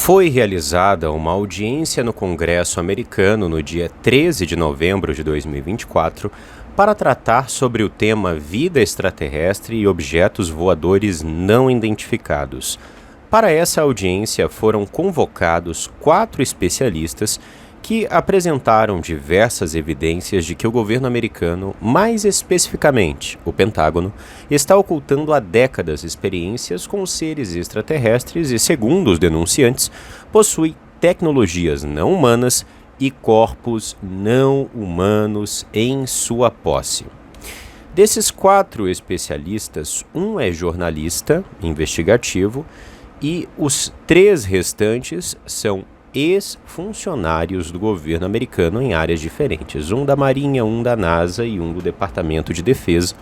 Foi realizada uma audiência no Congresso americano no dia 13 de novembro de 2024 para tratar sobre o tema vida extraterrestre e objetos voadores não identificados. Para essa audiência foram convocados 4 especialistas que apresentaram diversas evidências de que o governo americano, mais especificamente o Pentágono, está ocultando há décadas experiências com seres extraterrestres e, segundo os denunciantes, possui tecnologias não humanas e corpos não humanos em sua posse. Desses 4 especialistas, um é jornalista investigativo e os 3 restantes são ex-funcionários do governo americano em áreas diferentes, um da Marinha, um da NASA e um do Departamento de Defesa,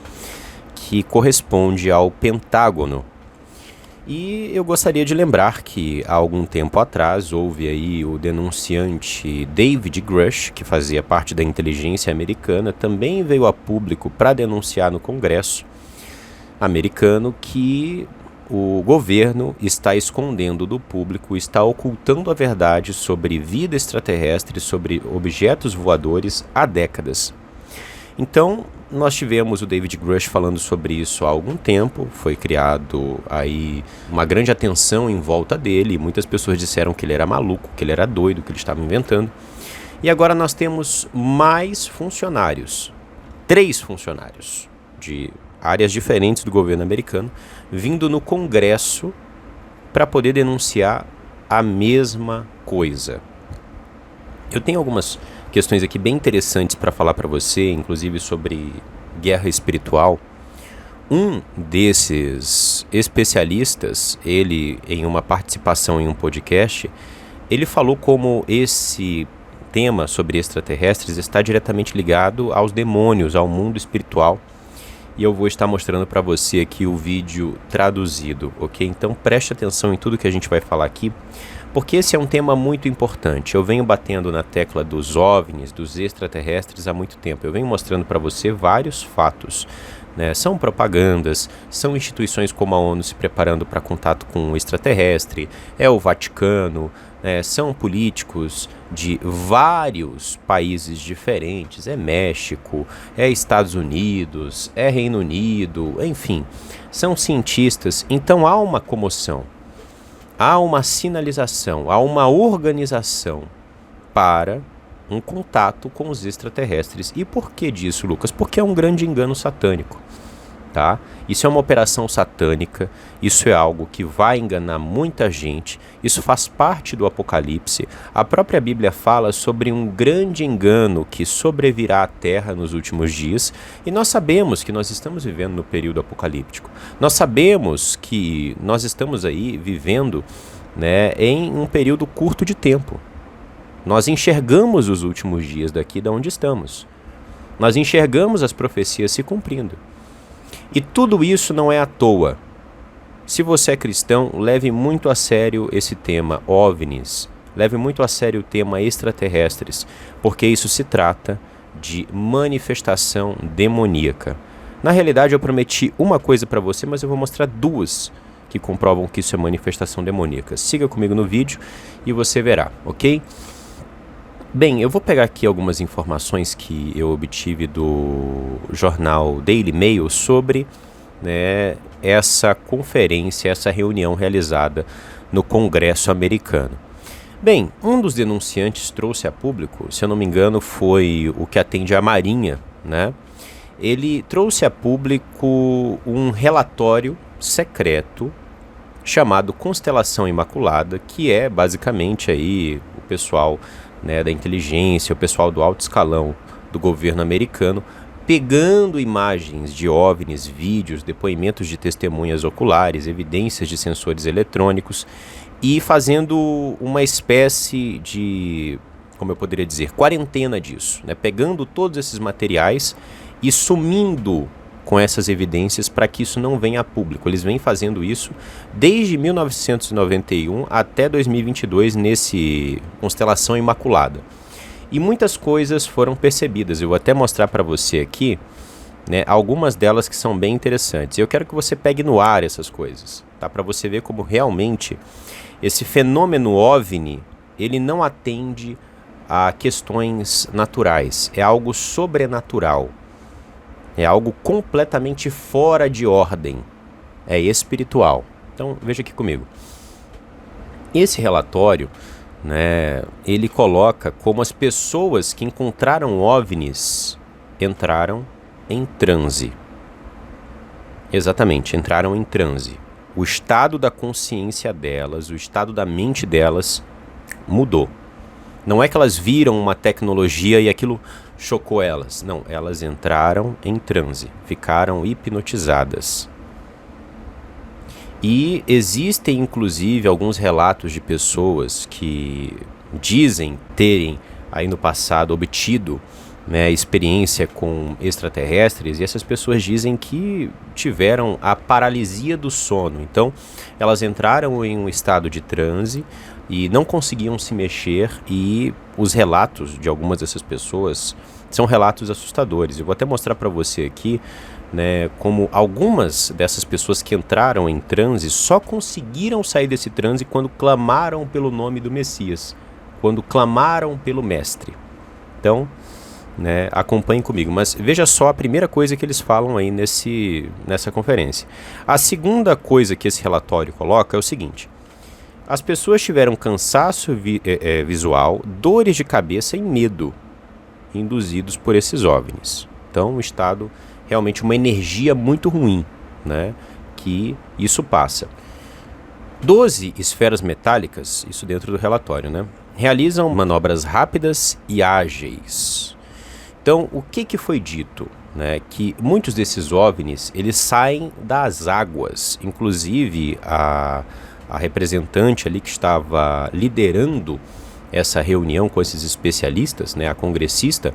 que corresponde ao Pentágono. E eu gostaria de lembrar que há algum tempo atrás houve aí o denunciante David Grush, que fazia parte da inteligência americana, também veio a público para denunciar no Congresso americano que o governo está escondendo do público, está ocultando a verdade sobre vida extraterrestre, sobre objetos voadores há décadas. Então, nós tivemos o David Grush falando sobre isso há algum tempo, foi criado aí uma grande atenção em volta dele, muitas pessoas disseram que ele era maluco, que ele era doido, que ele estava inventando. E agora nós temos mais funcionários, 3 funcionários de áreas diferentes do governo americano, vindo no Congresso para poder denunciar a mesma coisa. Eu tenho algumas questões aqui bem interessantes para falar para você, inclusive sobre guerra espiritual. Um desses especialistas, ele em uma participação em um podcast, ele falou como esse tema sobre extraterrestres está diretamente ligado aos demônios, ao mundo espiritual. E eu vou estar mostrando para você aqui o vídeo traduzido, ok? Então preste atenção em tudo que a gente vai falar aqui, porque esse é um tema muito importante. Eu venho batendo na tecla dos OVNIs, dos extraterrestres há muito tempo. Eu venho mostrando para você vários fatos, né? São propagandas, são instituições como a ONU se preparando para contato com o extraterrestre, é o Vaticano, são políticos de vários países diferentes, é México, é Estados Unidos, é Reino Unido, enfim, são cientistas. Então há uma comoção, há uma sinalização, há uma organização para um contato com os extraterrestres. E por que disso, Lucas? Porque é um grande engano satânico, tá? Isso é uma operação satânica, isso é algo que vai enganar muita gente, isso faz parte do Apocalipse. A própria Bíblia fala sobre um grande engano que sobrevirá à Terra nos últimos dias, e nós sabemos que nós estamos vivendo no período apocalíptico. Nós sabemos que nós estamos aí vivendo, né, em um período curto de tempo. Nós enxergamos os últimos dias daqui de onde estamos. Nós enxergamos as profecias se cumprindo. E tudo isso não é à toa. Se você é cristão, leve muito a sério esse tema OVNIs, leve muito a sério o tema extraterrestres, porque isso se trata de manifestação demoníaca. Na realidade, eu prometi uma coisa para você, mas eu vou mostrar 2 que comprovam que isso é manifestação demoníaca. Siga comigo no vídeo e você verá, ok? Bem, eu vou pegar aqui algumas informações que eu obtive do jornal Daily Mail sobre, né, essa conferência, essa reunião realizada no Congresso americano. Bem, um dos denunciantes trouxe a público, se eu não me engano, foi o que atende à Marinha, né? Ele trouxe a público um relatório secreto chamado Constelação Imaculada, que é basicamente aí o pessoal, né, da inteligência, o pessoal do alto escalão do governo americano, pegando imagens de OVNIs, vídeos, depoimentos de testemunhas oculares, evidências de sensores eletrônicos e fazendo uma espécie de, como eu poderia dizer, quarentena disso, né, pegando todos esses materiais e sumindo com essas evidências para que isso não venha a público. Eles vêm fazendo isso desde 1991 até 2022 nesse Constelação Imaculada. E muitas coisas foram percebidas. Eu vou até mostrar para você aqui, né, algumas delas que são bem interessantes. Eu quero que você pegue no ar essas coisas, tá? Para você ver como realmente esse fenômeno OVNI, ele não atende a questões naturais, é algo sobrenatural, é algo completamente fora de ordem, é espiritual. Então veja aqui comigo. Esse relatório, né, ele coloca como as pessoas que encontraram OVNIs entraram em transe. Exatamente, entraram em transe. O estado da consciência delas, o estado da mente delas mudou. Não é que elas viram uma tecnologia e aquilo chocou elas. Não, elas entraram em transe, ficaram hipnotizadas. E existem, inclusive, alguns relatos de pessoas que dizem terem, aí no passado, obtido, né, experiência com extraterrestres, e essas pessoas dizem que tiveram a paralisia do sono. Então, elas entraram em um estado de transe e não conseguiam se mexer, e os relatos de algumas dessas pessoas são relatos assustadores. Eu vou até mostrar para você aqui, né, como algumas dessas pessoas que entraram em transe só conseguiram sair desse transe quando clamaram pelo nome do Messias, quando clamaram pelo Mestre. Então, né, acompanhem comigo, mas veja só a primeira coisa que eles falam aí nessa conferência. A segunda coisa que esse relatório coloca é o seguinte: as pessoas tiveram cansaço visual, dores de cabeça e medo induzidos por esses OVNIs. Então, um estado, realmente uma energia muito ruim, né, que isso passa. 12 esferas metálicas, isso dentro do relatório, né, realizam manobras rápidas e ágeis. Então, o que foi dito? Né, que muitos desses OVNIs, eles saem das águas. Inclusive, a representante ali que estava liderando essa reunião com esses especialistas, né, a congressista,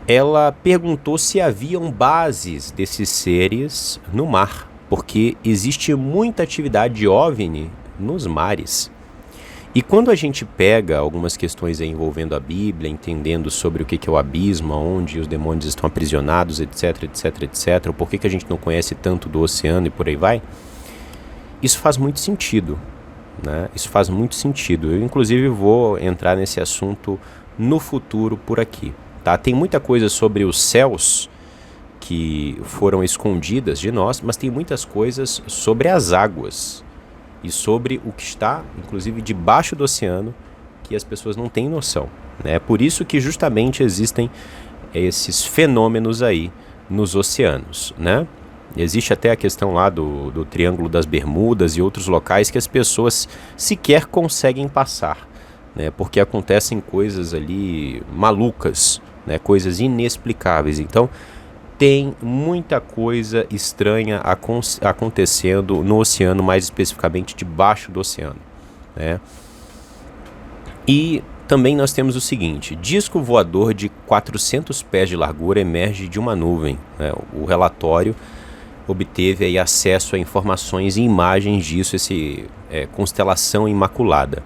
ela perguntou se haviam bases desses seres no mar, porque existe muita atividade de OVNI nos mares. E quando a gente pega algumas questões aí envolvendo a Bíblia, entendendo sobre o que é o abismo, onde os demônios estão aprisionados, etc, etc, etc, por que a gente não conhece tanto do oceano e por aí vai, isso faz muito sentido, né? Isso faz muito sentido. Eu, inclusive, vou entrar nesse assunto no futuro por aqui. Tá? Tem muita coisa sobre os céus que foram escondidas de nós, mas tem muitas coisas sobre as águas e sobre o que está, inclusive, debaixo do oceano, que as pessoas não têm noção, né? Por isso que justamente existem esses fenômenos aí nos oceanos, né? Existe até a questão lá do Triângulo das Bermudas e outros locais que as pessoas sequer conseguem passar, né? Porque acontecem coisas ali malucas, né? Coisas inexplicáveis. Então, tem muita coisa estranha acontecendo no oceano, mais especificamente debaixo do oceano, né? E também nós temos o seguinte: disco voador de 400 pés de largura emerge de uma nuvem, né? O relatório obteve aí acesso a informações e imagens disso, constelação imaculada,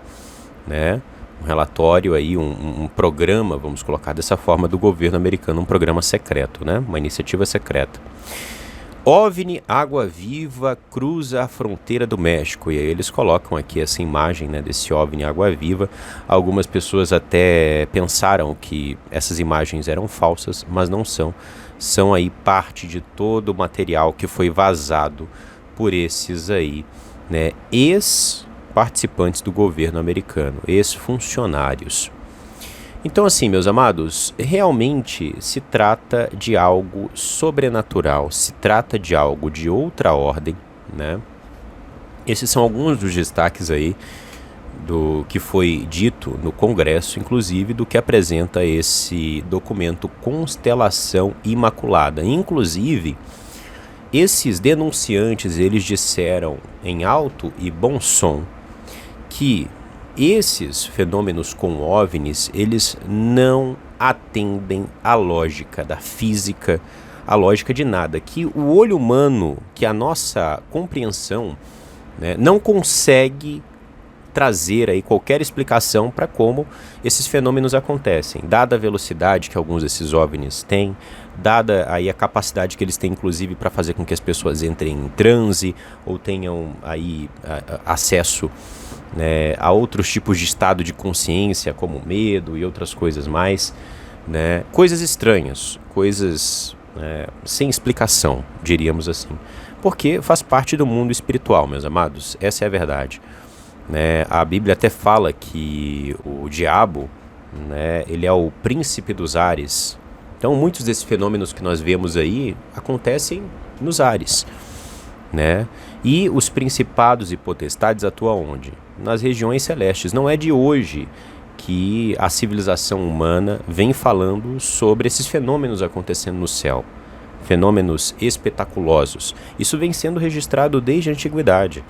né? Um relatório aí, um programa, vamos colocar dessa forma, do governo americano, um programa secreto, né? Uma iniciativa secreta. OVNI Água Viva cruza a fronteira do México. E aí eles colocam aqui essa imagem, né, desse OVNI Água Viva. Algumas pessoas até pensaram que essas imagens eram falsas, mas não são. São aí parte de todo o material que foi vazado por esses aí, né, ex-participantes do governo americano, ex-funcionários. Então, assim, meus amados, realmente se trata de algo sobrenatural, se trata de algo de outra ordem, né? Esses são alguns dos destaques aí do que foi dito no Congresso, inclusive do que apresenta esse documento Constelação Imaculada. Inclusive, esses denunciantes, eles disseram em alto e bom som que esses fenômenos com OVNIs, eles não atendem à lógica da física, à lógica de nada, que o olho humano, que a nossa compreensão, né, não consegue trazer aí qualquer explicação para como esses fenômenos acontecem, dada a velocidade que alguns desses OVNIs têm, dada aí a capacidade que eles têm, inclusive, para fazer com que as pessoas entrem em transe ou tenham aí acesso né? Há outros tipos de estado de consciência, como medo e outras coisas mais, né? Coisas estranhas, coisas sem explicação, diríamos assim. Porque faz parte do mundo espiritual, meus amados, essa é a verdade. Né? A Bíblia até fala que o diabo, né, ele é o príncipe dos ares. Então muitos desses fenômenos que nós vemos aí acontecem nos ares, né? E os principados e potestades atuam onde? Nas regiões celestes. Não é de hoje que a civilização humana vem falando sobre esses fenômenos acontecendo no céu. Fenômenos espetaculosos. Isso vem sendo registrado desde a antiguidade.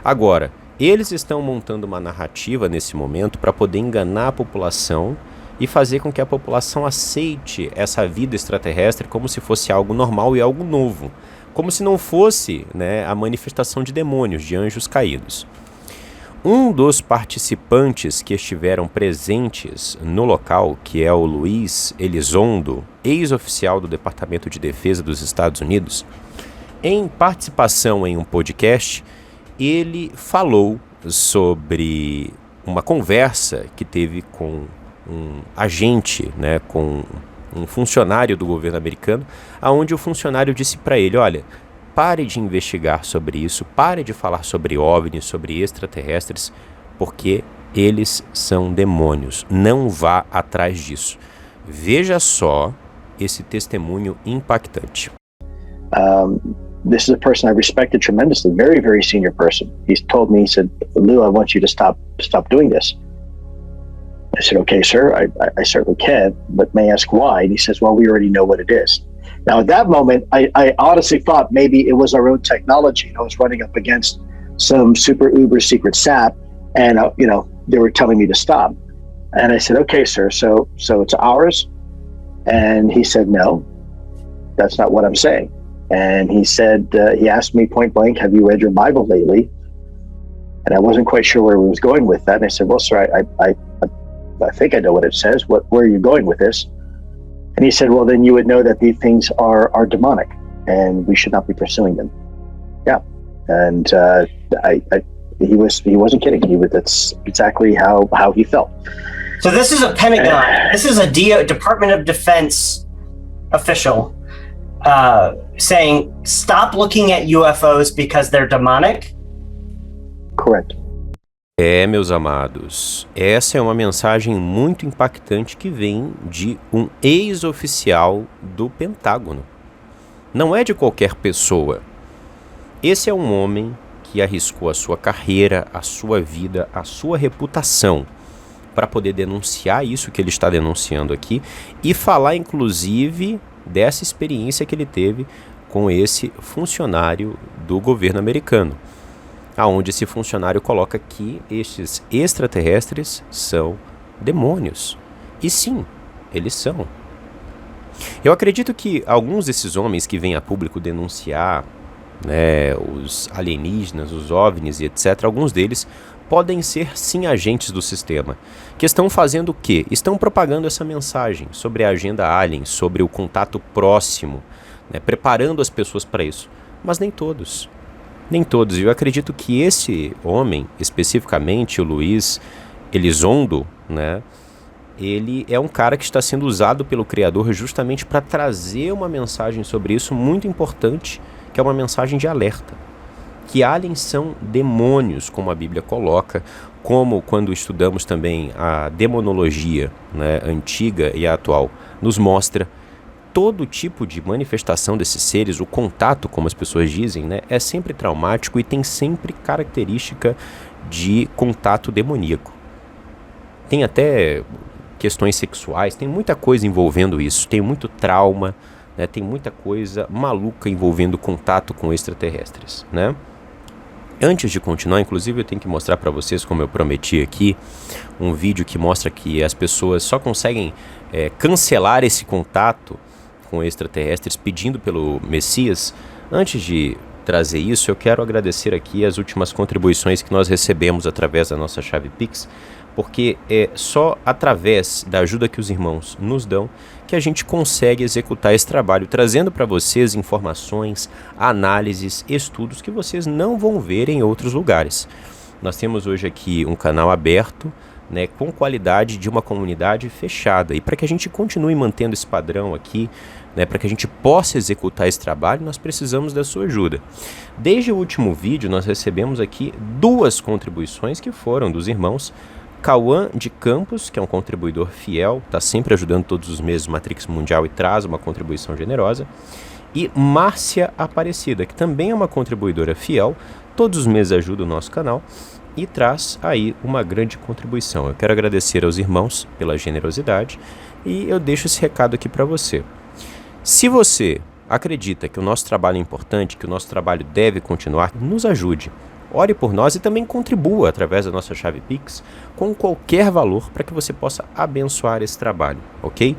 Agora, eles estão montando uma narrativa nesse momento para poder enganar a população e fazer com que a população aceite essa vida extraterrestre como se fosse algo normal e algo novo. Como se não fosse, né, a manifestação de demônios, de anjos caídos. Um dos participantes que estiveram presentes no local, que é o Luiz Elizondo, ex-oficial do Departamento de Defesa dos Estados Unidos, em participação em um podcast, ele falou sobre uma conversa que teve com um agente, né, com um funcionário do governo americano, aonde o funcionário disse para ele: olha, pare de investigar sobre isso, pare de falar sobre OVNIs, sobre extraterrestres, porque eles são demônios. Não vá atrás disso. Veja só esse testemunho impactante. This is a person I respected tremendously, very, very senior person. He told me, he said, Lou, I want you to stop doing this. I said, okay, sir, I certainly can, but may I ask why? And he says, well, we already know what it is. Now, at that moment, I honestly thought maybe it was our own technology. I was running up against some super uber secret SAP, and they were telling me to stop. And I said, okay, sir, so it's ours? And he said, no, that's not what I'm saying. And he said, he asked me point blank, have you read your Bible lately? And I wasn't quite sure where he was going with that. And I said, well, sir, I think I know what it says. Where are you going with this? And he said, well, then you would know that these things are demonic and we should not be pursuing them. Yeah. And he wasn't kidding. That's exactly how he felt. So this is a Pentagon. This is a Department of Defense official saying, stop looking at UFOs because they're demonic? Correct. Meus amados, essa é uma mensagem muito impactante que vem de um ex-oficial do Pentágono. Não é de qualquer pessoa. Esse é um homem que arriscou a sua carreira, a sua vida, a sua reputação para poder denunciar isso que ele está denunciando aqui e falar, inclusive, dessa experiência que ele teve com esse funcionário do governo americano, aonde esse funcionário coloca que estes extraterrestres são demônios. E sim, eles são. Eu acredito que alguns desses homens que vêm a público denunciar, né, os alienígenas, os OVNIs e etc., alguns deles podem ser sim agentes do sistema, que estão fazendo o quê? Estão propagando essa mensagem sobre a agenda alien, sobre o contato próximo, né, preparando as pessoas para isso. Mas nem todos. Nem todos. E eu acredito que esse homem, especificamente o Luiz Elizondo, né, ele é um cara que está sendo usado pelo Criador justamente para trazer uma mensagem sobre isso muito importante, que é uma mensagem de alerta. Que aliens são demônios, como a Bíblia coloca, como quando estudamos também a demonologia, né, antiga e a atual, nos mostra todo tipo de manifestação desses seres, o contato, como as pessoas dizem, né, é sempre traumático e tem sempre característica de contato demoníaco. Tem até questões sexuais, tem muita coisa envolvendo isso, tem muito trauma, né, tem muita coisa maluca envolvendo contato com extraterrestres, né? Antes de continuar, inclusive eu tenho que mostrar para vocês, como eu prometi aqui, um vídeo que mostra que as pessoas só conseguem cancelar esse contato com extraterrestres pedindo pelo Messias. Antes de trazer isso, eu quero agradecer aqui as últimas contribuições que nós recebemos através da nossa chave Pix, porque é só através da ajuda que os irmãos nos dão que a gente consegue executar esse trabalho, trazendo para vocês informações, análises, estudos que vocês não vão ver em outros lugares. Nós temos hoje aqui um canal aberto, né, com qualidade de uma comunidade fechada. E para que a gente continue mantendo esse padrão aqui, né, para que a gente possa executar esse trabalho, nós precisamos da sua ajuda. Desde o último vídeo, nós recebemos aqui 2 contribuições que foram dos irmãos Cauã de Campos, que é um contribuidor fiel, está sempre ajudando todos os meses o Matrix Mundial e traz uma contribuição generosa. E Márcia Aparecida, que também é uma contribuidora fiel, todos os meses ajuda o nosso canal e traz aí uma grande contribuição. Eu quero agradecer aos irmãos pela generosidade e eu deixo esse recado aqui para você. Se você acredita que o nosso trabalho é importante, que o nosso trabalho deve continuar, nos ajude. Ore por nós e também contribua através da nossa chave Pix com qualquer valor para que você possa abençoar esse trabalho, ok?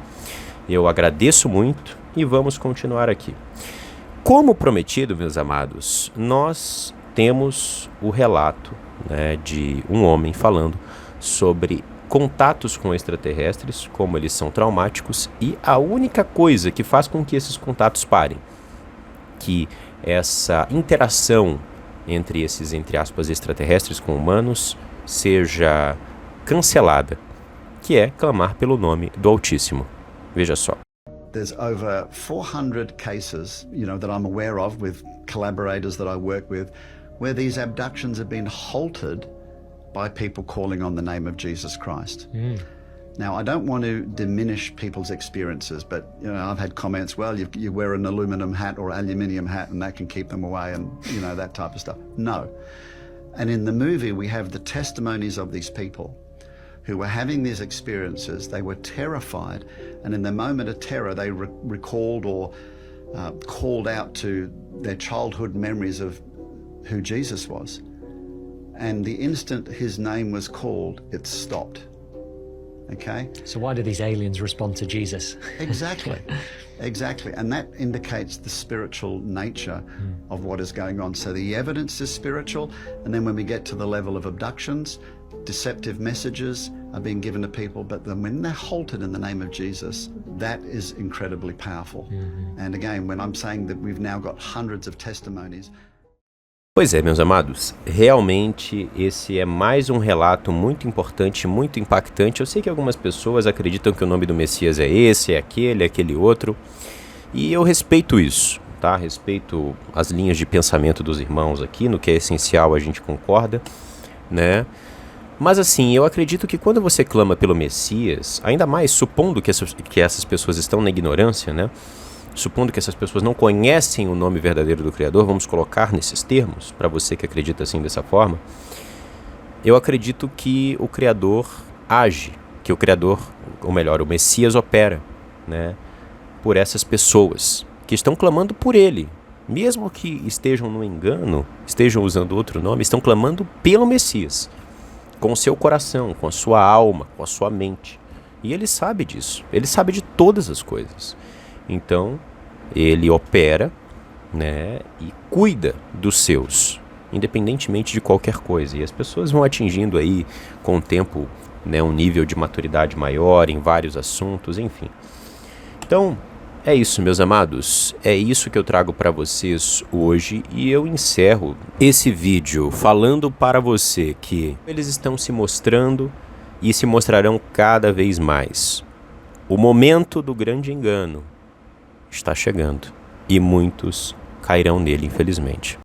Eu agradeço muito e vamos continuar aqui. Como prometido, meus amados, nós temos o relato, né, de um homem falando sobre contatos com extraterrestres, como eles são traumáticos, e a única coisa que faz com que esses contatos parem, que essa interação entre esses, entre aspas, extraterrestres com humanos, seja cancelada, que é clamar pelo nome do Altíssimo. Veja só. There's over 400 cases, that I'm aware of with collaborators that I work with, where these abductions have been halted by people calling on the name of Jesus Christ. Now, I don't want to diminish people's experiences, but I've had comments, well, you wear an aluminum hat or aluminium hat and that can keep them away and, that type of stuff. No. And in the movie, we have the testimonies of these people who were having these experiences. They were terrified, and in the moment of terror, they recalled or called out to their childhood memories of who Jesus was. And the instant his name was called, it stopped. Okay? So why do these aliens respond to Jesus? Exactly. Exactly. And that indicates the spiritual nature of what is going on. So the evidence is spiritual, and then when we get to the level of abductions, deceptive messages are being given to people, but then when they're halted in the name of Jesus, that is incredibly powerful. And again, when I'm saying that we've now got hundreds of testimonies. Pois é, meus amados, realmente esse é mais um relato muito importante, muito impactante. Eu sei que algumas pessoas acreditam que o nome do Messias é esse, é aquele outro, e eu respeito isso, tá? Respeito as linhas de pensamento dos irmãos aqui, no que é essencial a gente concorda, né? Mas assim, eu acredito que quando você clama pelo Messias, ainda mais supondo que essas pessoas estão na ignorância, né? Supondo que essas pessoas não conhecem o nome verdadeiro do Criador, vamos colocar nesses termos, para você que acredita assim dessa forma, eu acredito que o Criador age, que o Criador, ou melhor, o Messias opera, né, por essas pessoas que estão clamando por Ele. Mesmo que estejam no engano, estejam usando outro nome, estão clamando pelo Messias, com o seu coração, com a sua alma, com a sua mente. E Ele sabe disso, Ele sabe de todas as coisas. Então, ele opera, né, e cuida dos seus, independentemente de qualquer coisa. E as pessoas vão atingindo aí, com o tempo, né, um nível de maturidade maior em vários assuntos, enfim. Então, é isso, meus amados. É isso que eu trago para vocês hoje. E eu encerro esse vídeo falando para você que eles estão se mostrando e se mostrarão cada vez mais. O momento do grande engano está chegando e muitos cairão nele, infelizmente.